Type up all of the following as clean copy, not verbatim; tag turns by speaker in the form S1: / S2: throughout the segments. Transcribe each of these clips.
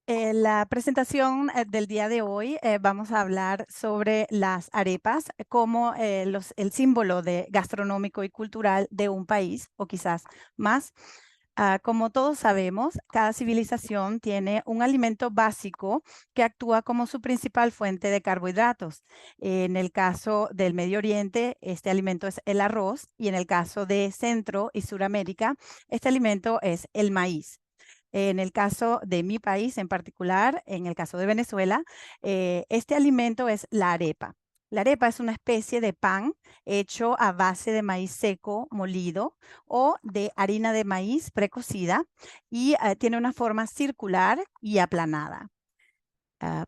S1: La presentación del día de hoy vamos a hablar sobre las arepas como el símbolo gastronómico y cultural de un país o quizás más. Como todos sabemos, cada civilización tiene un alimento básico que actúa como su principal fuente de carbohidratos. En el caso del Medio Oriente, este alimento es el arroz, y en el caso de Centro y Suramérica, este alimento es el maíz. En el caso de mi país en particular, en el caso de Venezuela, este alimento es la arepa. La arepa es una especie de pan hecho a base de maíz seco molido o de harina de maíz precocida, y tiene una forma circular y aplanada.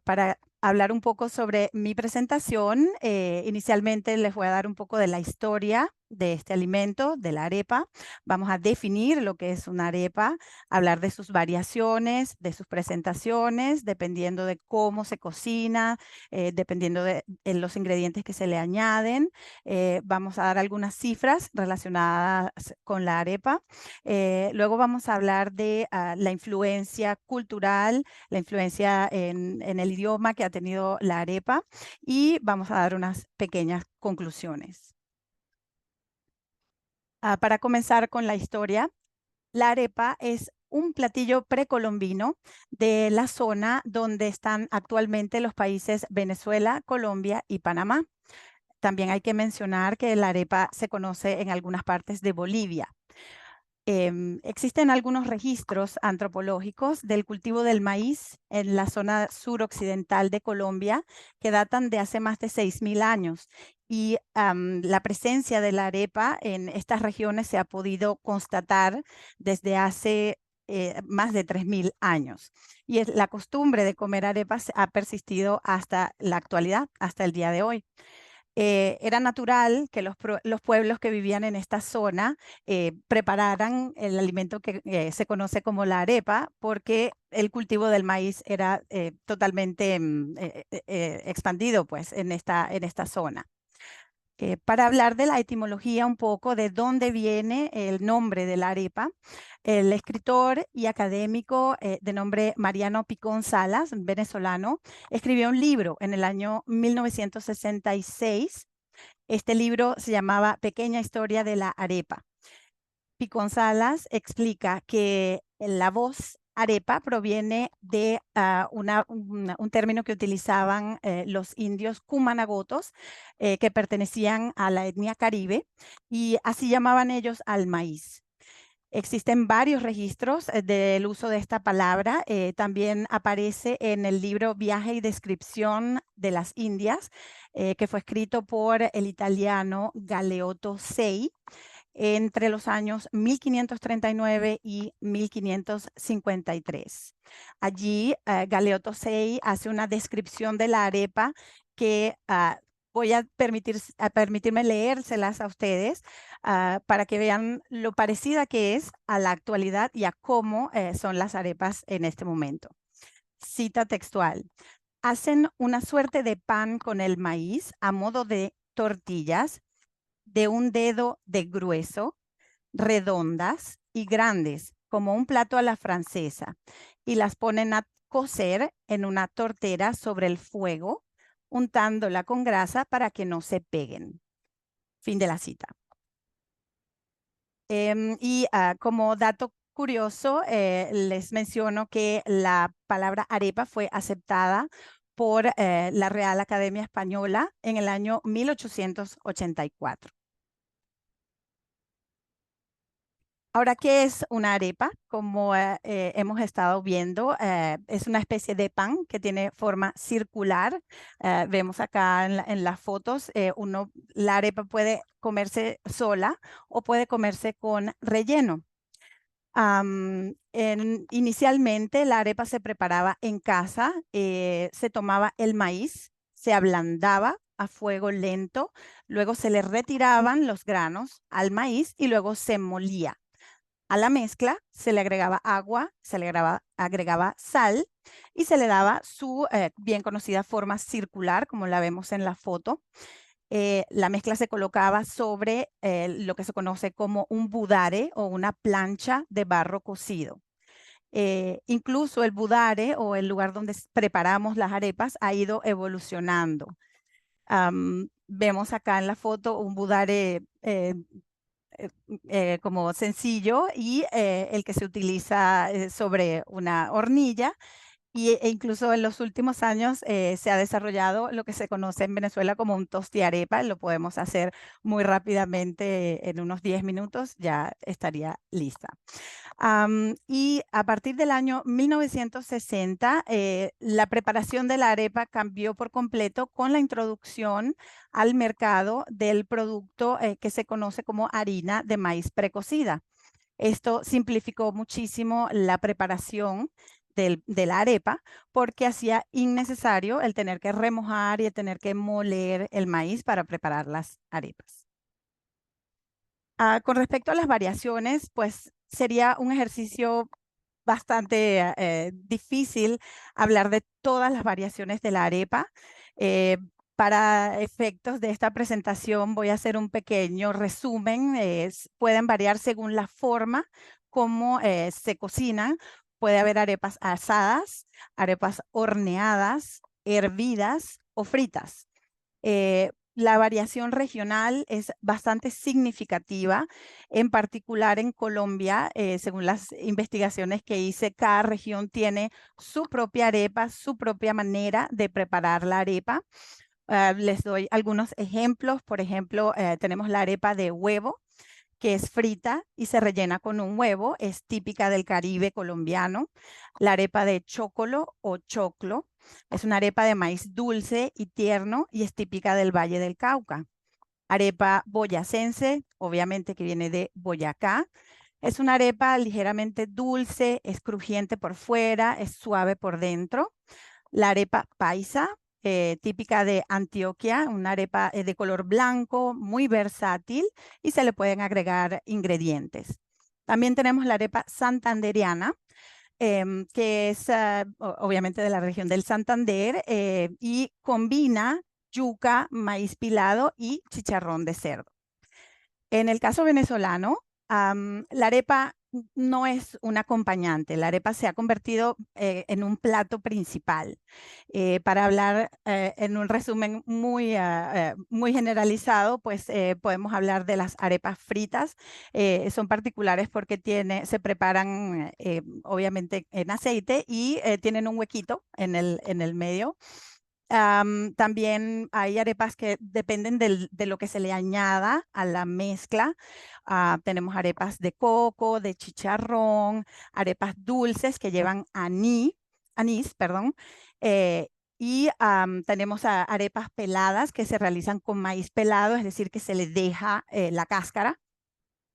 S1: Para hablar un poco sobre mi presentación, inicialmente les voy a dar un poco de la historia de este alimento, de la arepa. Vamos a definir lo que es una arepa, hablar de sus variaciones, de sus presentaciones, dependiendo de cómo se cocina, dependiendo de los ingredientes que se le añaden. Vamos a dar algunas cifras relacionadas con la arepa. Luego vamos a hablar de la influencia cultural, la influencia en el idioma que ha tenido la arepa, y vamos a dar unas pequeñas conclusiones. Para comenzar con la historia, la arepa es un platillo precolombino de la zona donde están actualmente los países Venezuela, Colombia y Panamá. También hay que mencionar que la arepa se conoce en algunas partes de Bolivia. Existen algunos registros antropológicos del cultivo del maíz en la zona suroccidental de Colombia que datan de hace más de 6.000 años, y la presencia de la arepa en estas regiones se ha podido constatar desde hace más de 3.000 años. Y la costumbre de comer arepas ha persistido hasta la actualidad, hasta el día de hoy. Era natural que los pueblos que vivían en esta zona prepararan el alimento que se conoce como la arepa, porque el cultivo del maíz era totalmente expandido pues, en esta zona. Para hablar de la etimología un poco, de dónde viene el nombre de la arepa, el escritor y académico de nombre Mariano Picón Salas, venezolano, escribió un libro en el año 1966. Este libro se llamaba Pequeña Historia de la Arepa. Picón Salas explica que la voz arepa proviene de un término que utilizaban los indios cumanagotos, que pertenecían a la etnia caribe, y así llamaban ellos al maíz. Existen varios registros del uso de esta palabra. También aparece en el libro Viaje y Descripción de las Indias, que fue escrito por el italiano Galeotto Sei entre los años 1539 y 1553. Allí, Galeotto Sei hace una descripción de la arepa que voy a permitirme leérselas a ustedes para que vean lo parecida que es a la actualidad y a cómo son las arepas en este momento. Cita textual: hacen una suerte de pan con el maíz a modo de tortillas de un dedo de grueso, redondas y grandes, como un plato a la francesa, y las ponen a cocer en una tortera sobre el fuego, untándola con grasa para que no se peguen. Fin de la cita. Como dato curioso, les menciono que la palabra arepa fue aceptada por la Real Academia Española en el año 1884. Ahora, ¿qué es una arepa? Como hemos estado viendo, es una especie de pan que tiene forma circular. Vemos acá en las fotos, la arepa puede comerse sola o puede comerse con relleno. Inicialmente la arepa se preparaba en casa, se tomaba el maíz, se ablandaba a fuego lento, luego se le retiraban los granos al maíz y luego se molía. A la mezcla se le agregaba agua, se le agregaba sal y se le daba su bien conocida forma circular, como la vemos en la foto. La mezcla se colocaba sobre lo que se conoce como un budare o una plancha de barro cocido. Incluso el budare o el lugar donde preparamos las arepas ha ido evolucionando. Vemos acá en la foto un budare como sencillo y el que se utiliza sobre una hornilla. E incluso en los últimos años se ha desarrollado lo que se conoce en Venezuela como un tostiarepa. Lo podemos hacer muy rápidamente, en unos 10 minutos ya estaría lista. Y a partir del año 1960, la preparación de la arepa cambió por completo con la introducción al mercado del producto que se conoce como harina de maíz precocida. Esto simplificó muchísimo la preparación de la arepa porque hacía innecesario el tener que remojar y el tener que moler el maíz para preparar las arepas. Con respecto a las variaciones, pues sería un ejercicio bastante difícil hablar de todas las variaciones de la arepa. Eh, para efectos de esta presentación voy a hacer un pequeño resumen. Pueden variar según la forma como se cocinan. Puede haber arepas asadas, arepas horneadas, hervidas o fritas. La variación regional es bastante significativa, en particular en Colombia, según las investigaciones que hice, cada región tiene su propia arepa, su propia manera de preparar la arepa. Les doy algunos ejemplos. Por ejemplo, tenemos la arepa de huevo, que es frita y se rellena con un huevo, es típica del Caribe colombiano. La arepa de chocolo o choclo es una arepa de maíz dulce y tierno y es típica del Valle del Cauca. Arepa boyacense, obviamente que viene de Boyacá. Es una arepa ligeramente dulce, es crujiente por fuera, es suave por dentro. La arepa paisa, típica de Antioquia, una arepa de color blanco, muy versátil y se le pueden agregar ingredientes. También tenemos la arepa santandereana, que es obviamente de la región del Santander y combina yuca, maíz pilado y chicharrón de cerdo. En el caso venezolano, la arepa no es un acompañante, la arepa se ha convertido en un plato principal. Para hablar en un resumen muy generalizado, pues podemos hablar de las arepas fritas. Son particulares porque se preparan obviamente en aceite y tienen un huequito en el medio. También hay arepas que dependen de lo que se le añada a la mezcla. Tenemos arepas de coco, de chicharrón, arepas dulces que llevan anís, perdón. eh, y tenemos arepas peladas que se realizan con maíz pelado, es decir, que se le deja la cáscara.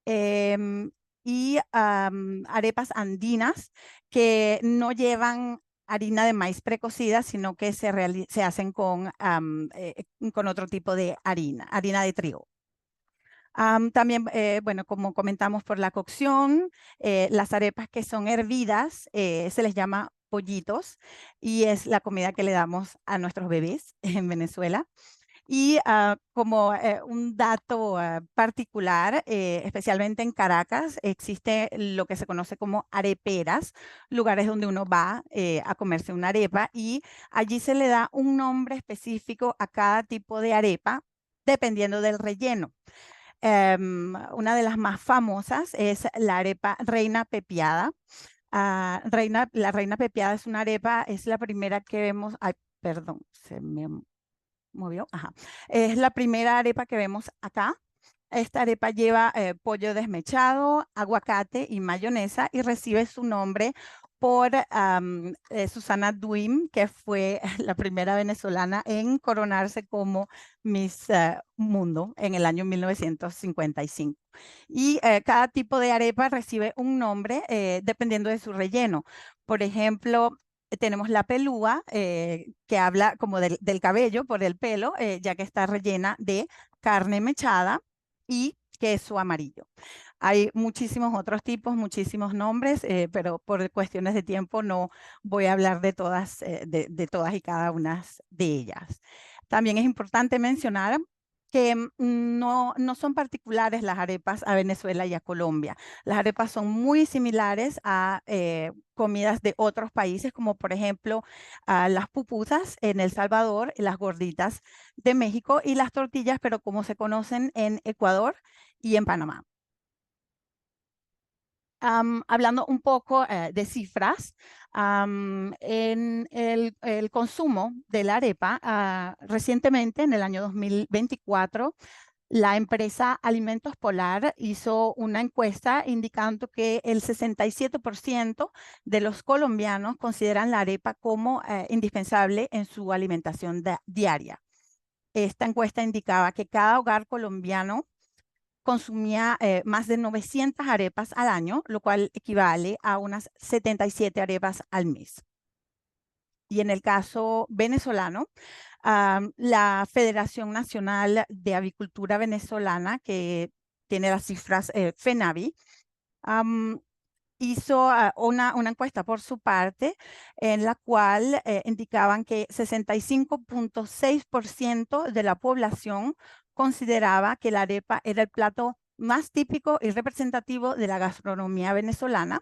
S1: em, y arepas andinas que no llevan harina de maíz precocida, sino que se hacen con otro tipo de harina de trigo. También, bueno, como comentamos por la cocción, las arepas que son hervidas se les llama pollitos y es la comida que le damos a nuestros bebés en Venezuela. Y como un dato particular, especialmente en Caracas, existe lo que se conoce como areperas, lugares donde uno va a comerse una arepa y allí se le da un nombre específico a cada tipo de arepa dependiendo del relleno. Una de las más famosas es la arepa reina pepiada. La reina pepiada es una arepa, es la primera que vemos, ay, perdón, se me movió. Ajá. Es la primera arepa que vemos acá. Esta arepa lleva pollo desmechado, aguacate y mayonesa y recibe su nombre por Susana Duim, que fue la primera venezolana en coronarse como Miss Mundo en el año 1955. Y cada tipo de arepa recibe un nombre dependiendo de su relleno. Por ejemplo, tenemos la pelúa, que habla como del cabello por el pelo, ya que está rellena de carne mechada y queso amarillo. Hay muchísimos otros tipos, muchísimos nombres, pero por cuestiones de tiempo no voy a hablar de todas y cada una de ellas. También es importante mencionar que no son particulares las arepas a Venezuela y a Colombia. Las arepas son muy similares a comidas de otros países, como por ejemplo las pupusas en El Salvador, las gorditas de México y las tortillas, pero como se conocen en Ecuador y en Panamá. Hablando un poco de cifras, en el consumo de la arepa, recientemente en el año 2024, la empresa Alimentos Polar hizo una encuesta indicando que el 67% de los colombianos consideran la arepa como indispensable en su alimentación diaria. Esta encuesta indicaba que cada hogar colombiano consumía más de 900 arepas al año, lo cual equivale a unas 77 arepas al mes. Y en el caso venezolano, la Federación Nacional de Avicultura Venezolana, que tiene las cifras FENAVI, hizo una encuesta por su parte en la cual indicaban que 65.6% de la población consideraba que la arepa era el plato más típico y representativo de la gastronomía venezolana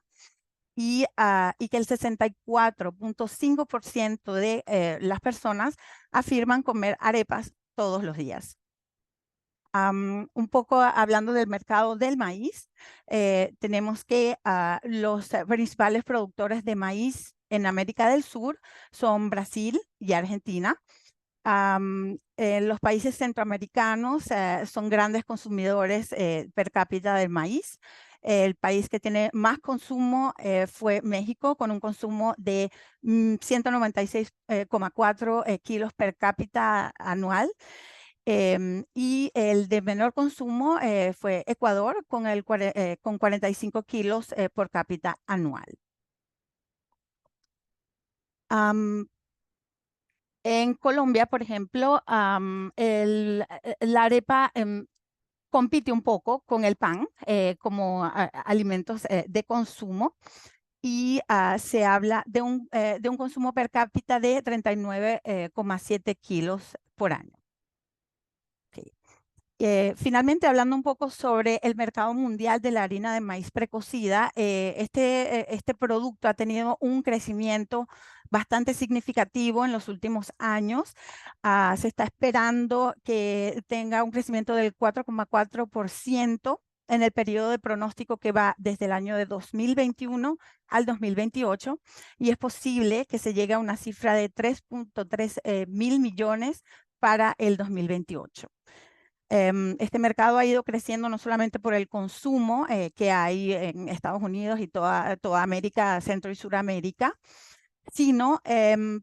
S1: y que el 64.5% de las personas afirman comer arepas todos los días. Un poco hablando del mercado del maíz, tenemos que los principales productores de maíz en América del Sur son Brasil y Argentina. Los países centroamericanos son grandes consumidores per cápita del maíz. El país que tiene más consumo fue México, con un consumo de 196,4 kilos per cápita anual. Y el de menor consumo fue Ecuador con 45 kilos por cápita anual. En Colombia, por ejemplo, la arepa compite un poco con el pan como alimentos de consumo y se habla de un consumo per cápita de 39,7 kilos por año. Ok. Finalmente, hablando un poco sobre el mercado mundial de la harina de maíz precocida, este producto ha tenido un crecimiento bastante significativo en los últimos años. Se está esperando que tenga un crecimiento del 4,4% en el periodo de pronóstico que va desde el año de 2021 al 2028 y es posible que se llegue a una cifra de 3,3 mil millones para el 2028. Este mercado ha ido creciendo no solamente por el consumo que hay en Estados Unidos y toda América, Centro y Suramérica, sino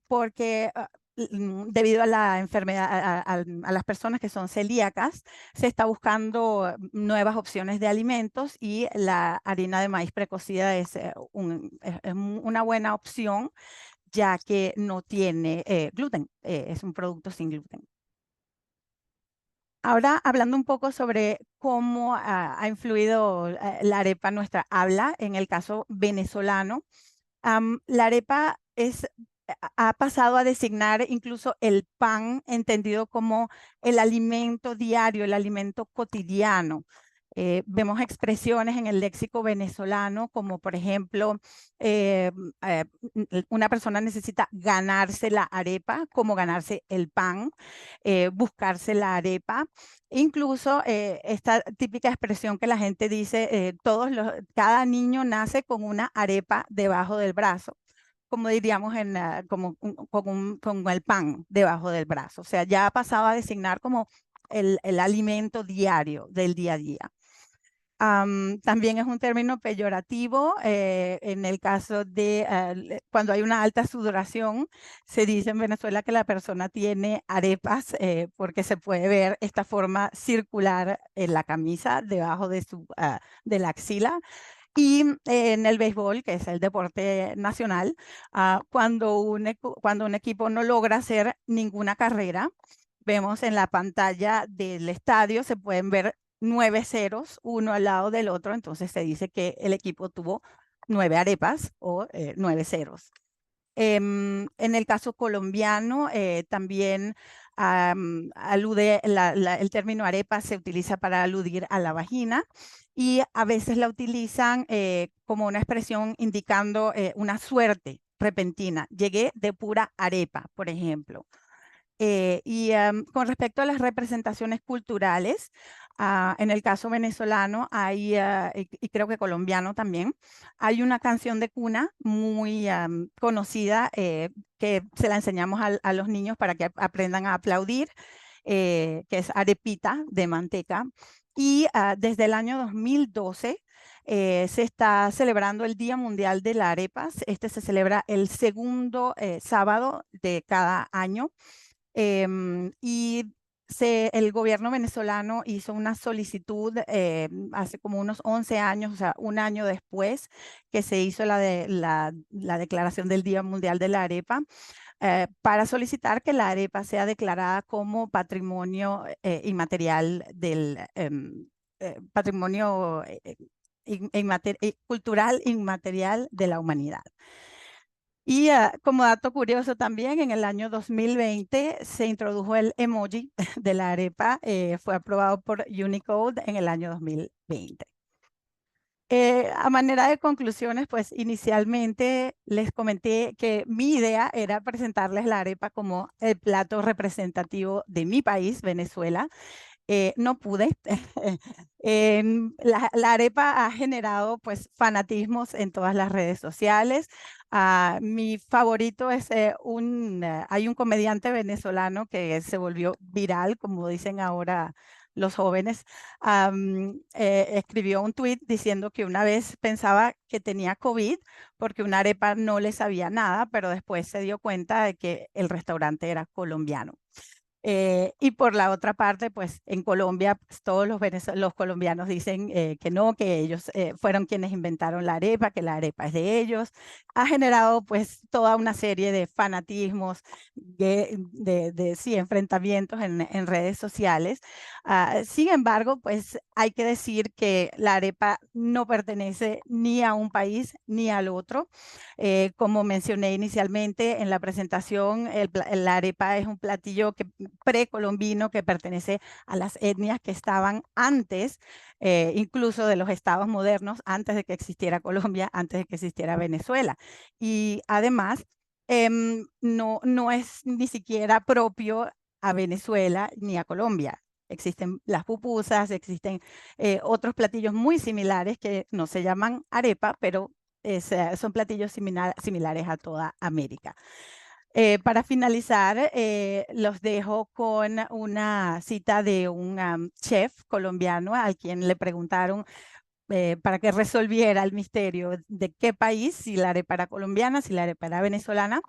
S1: porque debido a la enfermedad, a las personas que son celíacas, se está buscando nuevas opciones de alimentos y la harina de maíz precocida es una buena opción ya que no tiene gluten, es un producto sin gluten. Ahora, hablando un poco sobre cómo ha influido la arepa en nuestra habla, en el caso venezolano, la arepa ha pasado a designar incluso el pan entendido como el alimento diario, el alimento cotidiano. Vemos expresiones en el léxico venezolano como, por ejemplo, eh, eh, una persona necesita ganarse la arepa, como ganarse el pan, buscarse la arepa. Incluso esta típica expresión que la gente dice, cada niño nace con una arepa debajo del brazo, como diríamos con el pan debajo del brazo. O sea, ya ha pasado a designar como el alimento diario del día a día. También es un término peyorativo en el caso de cuando hay una alta sudoración, se dice en Venezuela que la persona tiene arepas porque se puede ver esta forma circular en la camisa debajo de la axila. Y en el béisbol, que es el deporte nacional, cuando un equipo no logra hacer ninguna carrera, vemos en la pantalla del estadio, se pueden ver 9 ceros, uno al lado del otro, entonces se dice que el equipo tuvo 9 arepas o 9 ceros. En el caso colombiano, también alude, el término arepa se utiliza para aludir a la vagina y a veces la utilizan como una expresión indicando una suerte repentina. Llegué de pura arepa, por ejemplo. Con respecto a las representaciones culturales, en el caso venezolano hay, y creo que colombiano también, hay una canción de cuna muy conocida que se la enseñamos a los niños para que aprendan a aplaudir, que es Arepita de Manteca. Y desde el año 2012 se está celebrando el Día Mundial de la Arepas. Este se celebra el segundo sábado de cada año. El gobierno venezolano hizo una solicitud hace como unos 11 años, o sea, un año después que se hizo la declaración del Día Mundial de la Arepa, para solicitar que la arepa sea declarada como patrimonio inmaterial del patrimonio cultural inmaterial de la humanidad. Y como dato curioso también, en el año 2020 se introdujo el emoji de la arepa, fue aprobado por Unicode en el año 2020. A manera de conclusiones, pues inicialmente les comenté que mi idea era presentarles la arepa como el plato representativo de mi país, Venezuela. No pude. La arepa ha generado pues fanatismos en todas las redes sociales. Mi favorito es hay un comediante venezolano que se volvió viral, como dicen ahora los jóvenes. Escribió un tweet diciendo que una vez pensaba que tenía COVID porque una arepa no le sabía nada, pero después se dio cuenta de que el restaurante era colombiano. Y por la otra parte, pues en Colombia, pues, todos los colombianos dicen que no, que ellos fueron quienes inventaron la arepa, que la arepa es de ellos. Ha generado pues toda una serie de fanatismos, sí, enfrentamientos en redes sociales. Sin embargo, pues hay que decir que la arepa no pertenece ni a un país ni al otro. Como mencioné inicialmente en la presentación, la arepa es un platillo precolombino que pertenece a las etnias que estaban antes, incluso de los estados modernos, antes de que existiera Colombia, antes de que existiera Venezuela. Y además, no es ni siquiera propio a Venezuela ni a Colombia. Existen las pupusas, existen otros platillos muy similares que no se llaman arepa, pero son platillos similares a toda América. Para finalizar, los dejo con una cita de un chef colombiano al quien le preguntaron para que resolviera el misterio de qué país, si la arepa era colombiana, si la arepa era venezolana.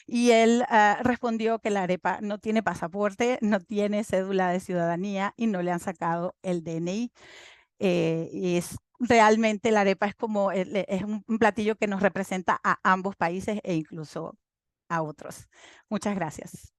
S1: Y él respondió que la arepa no tiene pasaporte, no tiene cédula de ciudadanía y no le han sacado el DNI. Y realmente la arepa es como, es un platillo que nos representa a ambos países e incluso a otros. Muchas gracias.